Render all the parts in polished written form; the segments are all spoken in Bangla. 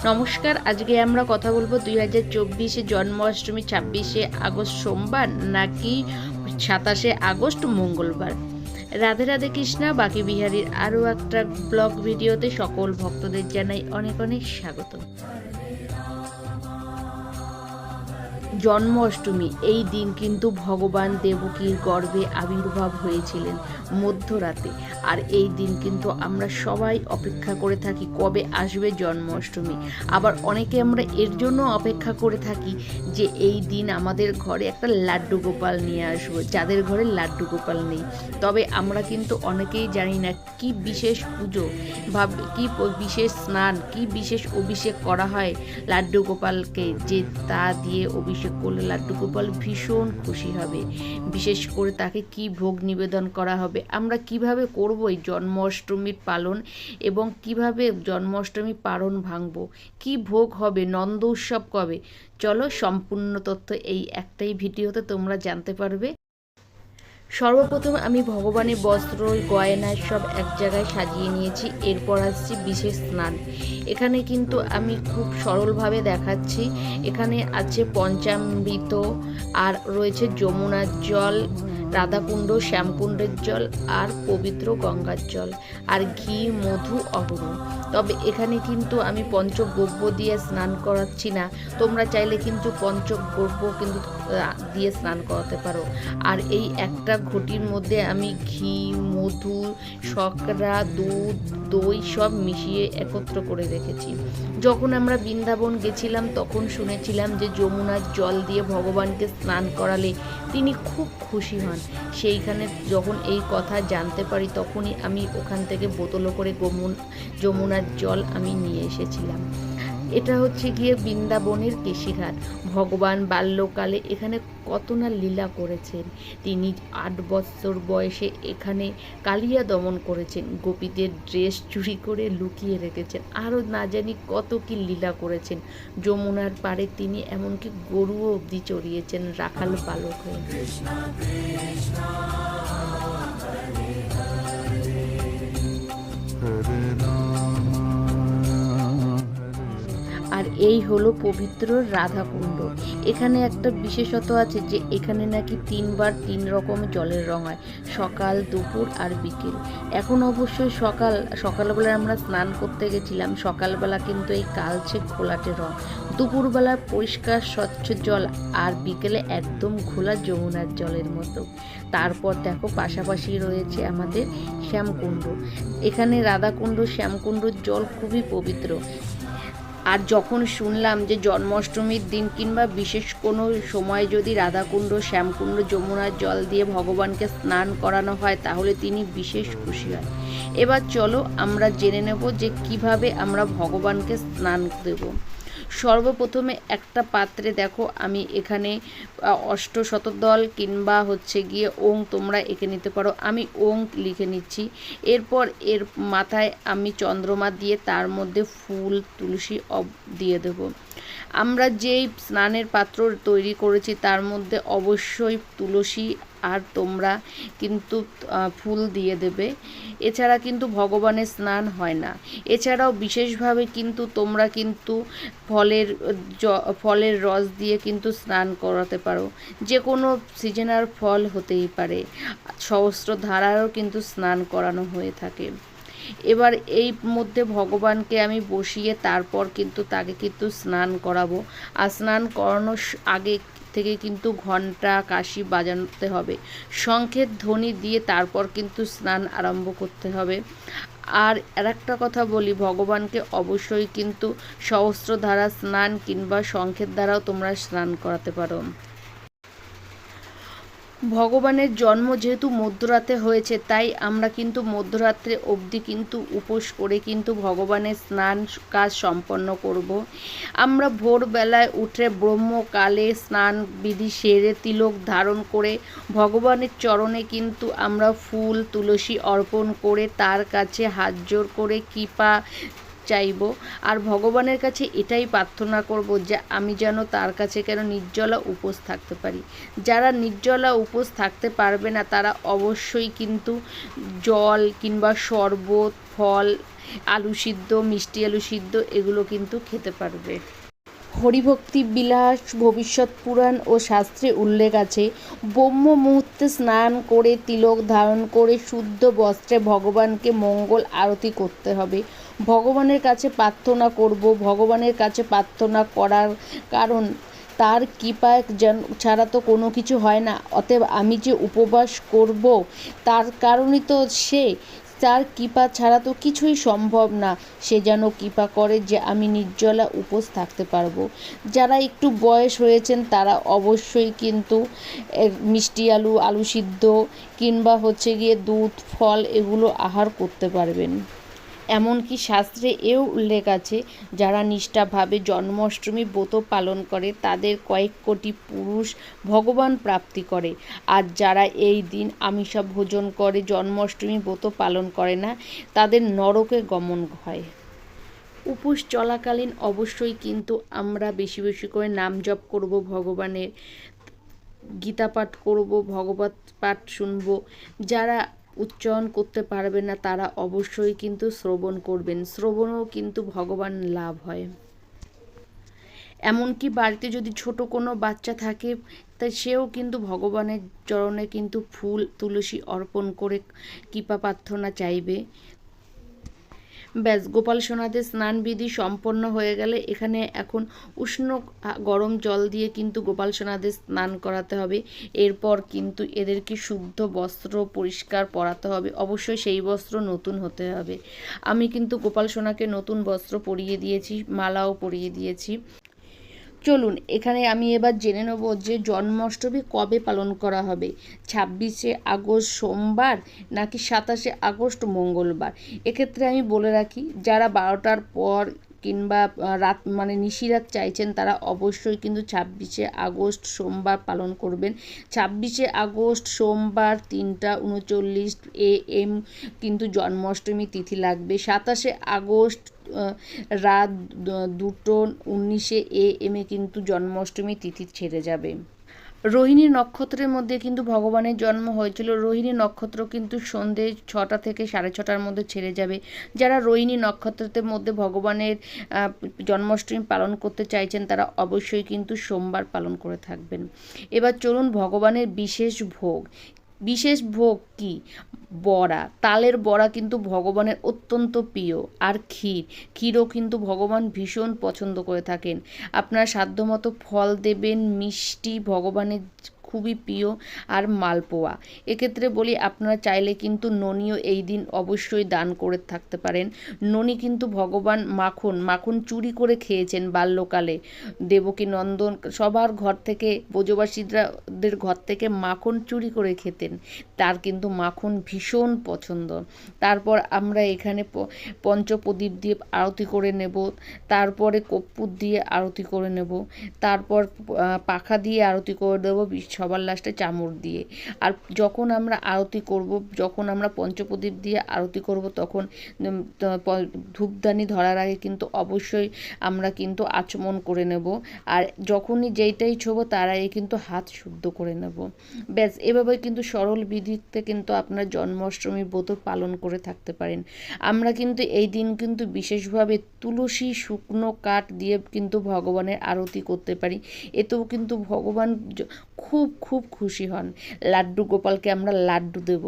নমস্কার, আজকে আমরা কথা বলবো 2024 জন্মাষ্টমী 26শে আগস্ট সোমবার নাকি 27শে আগস্ট মঙ্গলবার। রাধে রাধে কৃষ্ণা বাকি বিহারীর আরও একটা ব্লগ ভিডিওতে সকল ভক্তদের জানাই অনেক অনেক স্বাগত। জন্মাষ্টমী এই দিন কিন্তু ভগবান দেবকীর গর্ভে আবির্ভাব হয়েছিলেন মধ্যরাতে। আর এই দিন কিন্তু আমরা সবাই অপেক্ষা করে থাকি কবে আসবে জন্মাষ্টমী। আবার অনেকে আমরা এর জন্য অপেক্ষা করে থাকি যে এই দিন আমাদের ঘরে একটা লাড্ডু গোপাল নিয়ে আসবো, যাদের ঘরে লাড্ডু গোপাল নেই। তবে আমরা কিন্তু অনেকেই জানি না কি বিশেষ পুজো বা কি বিশেষ স্নান, কি বিশেষ অভিষেক করা হয় লাড্ডু গোপালকে, যে তা দিয়ে অভিষেক করলে লাড্ডু গোপাল ভীষণ খুশি হবে। বিশেষ করে তাকে কি ভোগ নিবেদন করা হবে, আমরা কিভাবে করব এই জন্মাষ্টমীর পালন এবং কিভাবে জন্মাষ্টমী পালন ভাঙব, কি ভোগ হবে, নন্দ উৎসব কবে, চলো সম্পূর্ণ তথ্য এই একটাই ভিডিওতে তোমরা জানতে পারবে। সর্বপ্রথম আমি ভগবানের বস্ত্র গয়না সব এক জায়গায় সাজিয়ে নিয়েছি। এরপর আসছি বিশেষ স্নান। এখানে কিন্তু আমি খুব সরলভাবে দেখাচ্ছি। এখানে আছে পঞ্চামৃত, আর রয়েছে যমুনার জল, রাধাকুণ্ড, শ্যামকুণ্ডের জল, আর পবিত্র গঙ্গার জল, আর ঘি, মধু, অগরু। তবে এখানে কিন্তু আমি পঞ্চগব্য দিয়ে স্নান করাচ্ছি না, তোমরা চাইলে কিন্তু পঞ্চগব্য কিন্তু দিয়ে স্নান করাতে পারো। আর এই একটা ঘটির মধ্যে আমি ঘি, মধু, শর্করা, দুধ, দই সব মিশিয়ে একত্র করে রেখেছি। যখন আমরা বৃন্দাবন গেছিলাম তখন শুনেছিলাম যে যমুনার জল দিয়ে ভগবানকে স্নান করালে তিনি খুব খুশি হন। সেইখানে যখন এই কথা জানতে পারি তখনই আমি ওখান থেকে বোতল করে যমুনার জল আমি নিয়ে এসেছিলাম। এটা হচ্ছে গিয়ে বৃন্দাবনের কেশিঘাট। ভগবান বাল্যকালে এখানে কত না লীলা করেছেন। তিনি 8 বছর বয়সে এখানে কালিয়া দমন করেছেন, গোপীদের ড্রেস চুরি করে লুকিয়ে রেখেছেন, আরও না জানি কত কি লীলা করেছেন। যমুনার পাড়ে তিনি এমনকি গরুও অবধি চড়িয়েছেন রাখাল বালক হয়ে। আর এই হলো পবিত্র রাধাকুণ্ড। এখানে একটা বিশেষত্ব আছে যে এখানে নাকি 3 বার 3 রকম জলের রং হয়, সকাল, দুপুর আর বিকেল। এখন অবশ্যই সকালবেলা আমরা স্নান করতে গেছিলাম, সকালবেলা কিন্তু এই কালচে ঘোলাটে রং, দুপুরবেলা পরিষ্কার স্বচ্ছ জল, আর বিকেলে একদম ঘোলা যমুনার জলের মতো। তারপর দেখো পাশাপাশি রয়েছে আমাদের শ্যামকুণ্ড। এখানে রাধাকুণ্ড, শ্যামকুণ্ডর জল খুবই পবিত্র। আর যখন শুনলাম যে জন্মাষ্টমীর দিন কিংবা বিশেষ কোনো সময় যদি রাধাকুণ্ড, শ্যামকুণ্ড, যমুনার জল দিয়ে ভগবানকে স্নান করানো হয় তাহলে তিনি বিশেষ খুশি হয়। এবার চলো আমরা জেনে নেব যে কিভাবে আমরা ভগবানকে স্নান দেব। সর্বপ্রথমে একটা পাত্রে দেখো আমি এখানে অষ্টশতদল কিংবা হচ্ছে গিয়ে ওং তোমরা এঁকে নিতে পারো, আমি ওং লিখে নিচ্ছি। এরপর এর মাথায় আমি চন্দ্রমা দিয়ে তার মধ্যে ফুল, তুলসী দিয়ে দেব। আমরা যেই স্নানের পাত্র তৈরি করেছি তার মধ্যে অবশ্যই তুলসী আর তোমরা কিন্তু ফুল দিয়ে দেবে। এছাড়া কিন্তু ভগবানের স্নান হয় না। এছাড়াও বিশেষভাবে কিন্তু তোমরা কিন্তু ফলের রস দিয়ে কিন্তু স্নান করাতে পারো, যে কোনো সিজনাল ফল হতেই পারে। সহস্র ধারারও কিন্তু স্নান করানো হয়ে থাকে। এবার এই মধ্যে ভগবানকে আমি বসিয়ে তারপর কিন্তু তাকে কিন্তু স্নান করাবো। আর স্নান করানোর আগে থেকে কিন্তু ঘণ্টা, কাশি বাজাতে হবে, শঙ্খের ধ্বনি দিয়ে তারপর কিন্তু স্নান আরম্ভ করতে হবে। আর একটা কথা বলি, ভগবানকে অবশ্যই কিন্তু সহস্রধারা স্নান কিংবা শঙ্খের দ্বারাও তোমরা স্নান করাতে পারো। ভগবানের জন্ম যেহেতু মধ্যরাতে হয়েছে তাই আমরা কিন্তু মধ্যরাত্রে অবধি কিন্তু উপোস করে কিন্তু ভগবানের স্নান কাজ সম্পন্ন করব। আমরা ভোরবেলায় উঠে ব্রহ্মকালে স্নান বিধি সেরে তিলক ধারণ করে ভগবানের চরণে কিন্তু আমরা ফুল, তুলসী অর্পণ করে তার কাছে হাত জোড় করে কৃপা চাইব। আর ভগবানের কাছে এটাই প্রার্থনা করব যে আমি যেন তার কাছে কেন নির্জলা উপোস থাকতে পারি। যারা নির্জলা উপোস থাকতে পারবে না তারা অবশ্যই কিন্তু জল কিংবা শরবত, ফল, আলু সিদ্ধ, মিষ্টি আলু সিদ্ধ এগুলো কিন্তু খেতে পারবে। হরিভক্তি বিলাস ভবিষ্যৎ পুরাণ ও শাস্ত্রে উল্লেখ আছে, ব্রহ্ম মুহূর্তে স্নান করে তিলক ধারণ করে শুদ্ধ বস্ত্রে ভগবানকে মঙ্গল আরতি করতে হবে। ভগবানের কাছে প্রার্থনা করব, ভগবানের কাছে প্রার্থনা করার কারণ তার কৃপা ছাড়া তো কোনো কিছু হয় না। অতএব আমি যে উপবাস করব তার কারণই তো তার কৃপা ছাড়া তো কিছুই সম্ভব না। সে যেন কৃপা করে যে আমি নির্জলা উপোস থাকতে পারবো। যারা একটু বয়স হয়েছেন তারা অবশ্যই কিন্তু মিষ্টি আলু, আলু সিদ্ধ কিংবা গিয়ে দুধ, ফল এগুলো আহার করতে পারবেন। এমনকি শাস্ত্রে এও উল্লেখ আছে, যারা নিষ্ঠাভাবে জন্মাষ্টমী ব্রত পালন করে তাদের কয়েক কোটি পুরুষ ভগবান প্রাপ্তি করে। আর যারা এই দিন আমিষ ভোজন করে জন্মাষ্টমী ব্রত পালন করে না তাদের নরকে গমন হয়। উপোস চলাকালীন অবশ্যই কিন্তু আমরা বেশি বেশি করে নাম জপ করব ভগবানের, গীতা পাঠ করব, ভগবত পাঠ শুনব। যারা উচ্চারণ করতে পারবে না তারা অবশ্যই কিন্তু শ্রবণ করবেন, শ্রবণও কিন্তু ভগবান লাভ হয়। এমনকি বাড়িতে যদি ছোট কোনো বাচ্চা থাকে তা সেও কিন্তু ভগবানের চরণে কিন্তু ফুল তুলসী অর্পণ করে কৃপা প্রার্থনা চাইবে। ব্যাস, গোপাল সোনাদের স্নানবিধি সম্পন্ন হয়ে গেলে এখানে এখন উষ্ণ গরম জল দিয়ে কিন্তু গোপাল সোনাদের স্নান করাতে হবে। এরপর কিন্তু এদেরকে শুদ্ধ বস্ত্র পরিষ্কার পরাতে হবে, অবশ্যই সেই বস্ত্র নতুন হতে হবে। আমি কিন্তু গোপাল সোনাকে নতুন বস্ত্র পরিয়ে দিয়েছি, মালাও পরিয়ে দিয়েছি। চলুন এখানে আমি এবার জেনে নেব যে জন্মাষ্টমী কবে পালন করা হবে, 26শে আগস্ট সোমবার নাকি 27শে আগস্ট মঙ্গলবার। এক্ষেত্রে আমি বলে রাখি, যারা 12টার পর কিংবা রাত নিশিরাত চাইছেন তারা অবশ্যই কিন্তু 26শে আগস্ট সোমবার পালন করবেন। 26শে আগস্ট সোমবার 3:39 AM কিন্তু জন্মাষ্টমী তিথি লাগবে। 27শে আগস্ট রাত 2:19 AM কিন্তু জন্মাষ্টমী তিথি ছেড়ে যাবে। রোহিণী নক্ষত্রের মধ্যে কিন্তু ভগবানের জন্ম হয়েছিল। রোহিণী নক্ষত্র কিন্তু সন্ধে 6টা থেকে 6:30টার মধ্যে ছেড়ে যাবে। যারা রোহিণী নক্ষত্রের মধ্যে ভগবানের জন্মাষ্টমী পালন করতে চাইছেন তারা অবশ্যই কিন্তু সোমবার পালন করে থাকবেন। এবার চলুন ভগবানের বিশেষ ভোগ কি? বড়া, তালের বড়া কিন্তু ভগবানের অত্যন্ত প্রিয়। আর ক্ষীরও কিন্তু ভগবান ভীষণ পছন্দ করে থাকেন। আপনার সাধ্যমতো ফল দেবেন, মিষ্টি ভগবানের খুবই প্রিয়, আর মালপোয়া। এক্ষেত্রে বলি আপনারা চাইলে কিন্তু ননিও এই দিন অবশ্যই দান করে থাকতে পারেন। ননি কিন্তু ভগবান মাখন চুরি করে খেয়েছেন বাল্যকালে। দেবকী নন্দন সবার ঘর থেকে, ব্রজবাসীদের ঘর থেকে মাখন চুরি করে খেতেন। তার কিন্তু মাখন ভীষণ পছন্দ। তারপর আমরা এখানে পঞ্চপ্রদীপ দিয়ে আরতি করে নেব, তারপরে কর্পূর দিয়ে আরতি করে নেব, তারপর পাখা দিয়ে আরতি করে দেবো, সবার লাস্টে চামড় দিয়ে। আর যখন আমরা আরতি করব, যখন আমরা পঞ্চপ্রদীপ দিয়ে আরতি করব তখন ধূপদানি ধরার আগে কিন্তু অবশ্যই আমরা কিন্তু আচমন করে নেব। আর যখনই যেইটাই ছোবো তার আগে কিন্তু হাত শুদ্ধ করে নেব। ব্যাস, এভাবে কিন্তু সরল বিধিতে কিন্তু আপনার জন্মাষ্টমী ব্রত পালন করে থাকতে পারেন। আমরা কিন্তু এই দিন কিন্তু বিশেষভাবে তুলসী শুকনো কাঠ দিয়ে কিন্তু ভগবানের আরতি করতে পারি। এতেও কিন্তু ভগবান খুব খুব খুশি হন। লাড্ডু গোপালকে আমরা লাড্ডু দেব।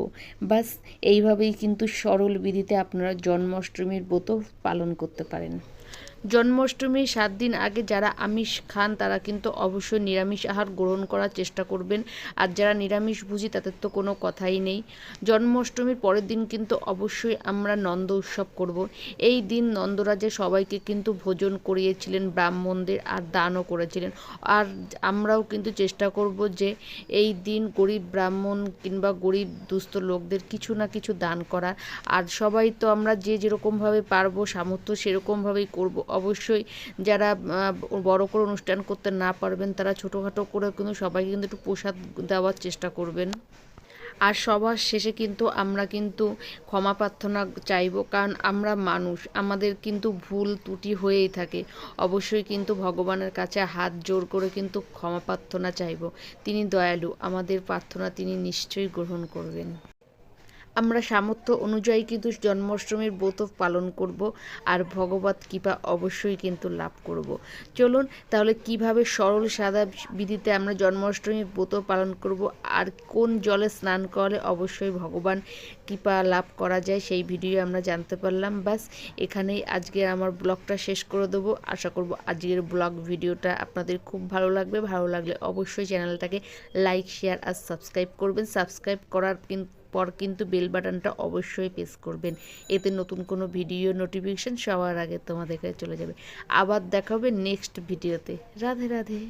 বাস, এইভাবেই কিন্তু সরল বিধিতে আপনারা জন্মাষ্টমীর ব্রত পালন করতে পারেন। জন্মাষ্টমীর 7 দিন আগে যারা আমিষ খান তারা কিন্তু অবশ্যই নিরামিষ আহার গ্রহণ করার চেষ্টা করবেন। আর যারা নিরামিষভোজী তাদের তো কোনো কথাই নেই। জন্মাষ্টমীর পরের দিন কিন্তু অবশ্যই আমরা নন্দ উৎসব করব। এই দিন নন্দরাজা সবাইকে কিন্তু ভোজন করিয়েছিলেন ব্রাহ্মণদের, আর দানও করেছিলেন। আর আমরাও কিন্তু চেষ্টা করব যে এই দিন গরিব ব্রাহ্মণ কিংবা গরিব দুস্থ লোকদের কিছু না কিছু দান করার। আর সবাই তো আমরা যে যেরকমভাবে পারবো সামর্থ্য সেরকমভাবেই করব। অবশ্যই যারা বড় করে অনুষ্ঠান করতে না পারবেন তারা ছোটোখাটো করে কিন্তু সবাইকে কিন্তু একটু প্রসাদ দেওয়ার চেষ্টা করবেন। আর সবার শেষে কিন্তু আমরা কিন্তু ক্ষমা প্রার্থনা চাইবো, কারণ আমরা মানুষ, আমাদের কিন্তু ভুল ত্রুটি হয়েই থাকে। অবশ্যই কিন্তু ভগবানের কাছে হাত জোর করে কিন্তু ক্ষমা প্রার্থনা চাইবো। তিনি দয়ালু, আমাদের প্রার্থনা তিনি নিশ্চয়ই গ্রহণ করবেন। আমরা সামর্থ্য অনুযায়ী কিন্তু জন্মাষ্টমীর ব্রত পালন করব, আর ভগবত কৃপা অবশ্যই কিন্তু লাভ করব। চলুন তাহলে কিভাবে সরল সাদা বিধিতে আমরা জন্মাষ্টমীর ব্রত পালন করব, আর কোন জলে স্নান করলে অবশ্যই ভগবান কৃপা লাভ করা যায়, সেই ভিডিও আমরা জানতে পারলাম। ব্যাস এখানেই আজকে আমার ব্লগটা শেষ করে দেবো। আশা করব আজকের ব্লগ ভিডিওটা আপনাদের খুব ভালো লাগবে। ভালো লাগলে অবশ্যই চ্যানেলটাকে লাইক, শেয়ার আর সাবস্ক্রাইব করবেন। সাবস্ক্রাইব করার পর কিন্তু বেল বাটনটা অবশ্যই প্রেস করবেন, এতে নতুন কোনো ভিডিও নোটিফিকেশন সবার আগে তোমাদের কাছে চলে যাবে। আবার দেখা হবে নেক্সট ভিডিওতে। রাধে রাধে।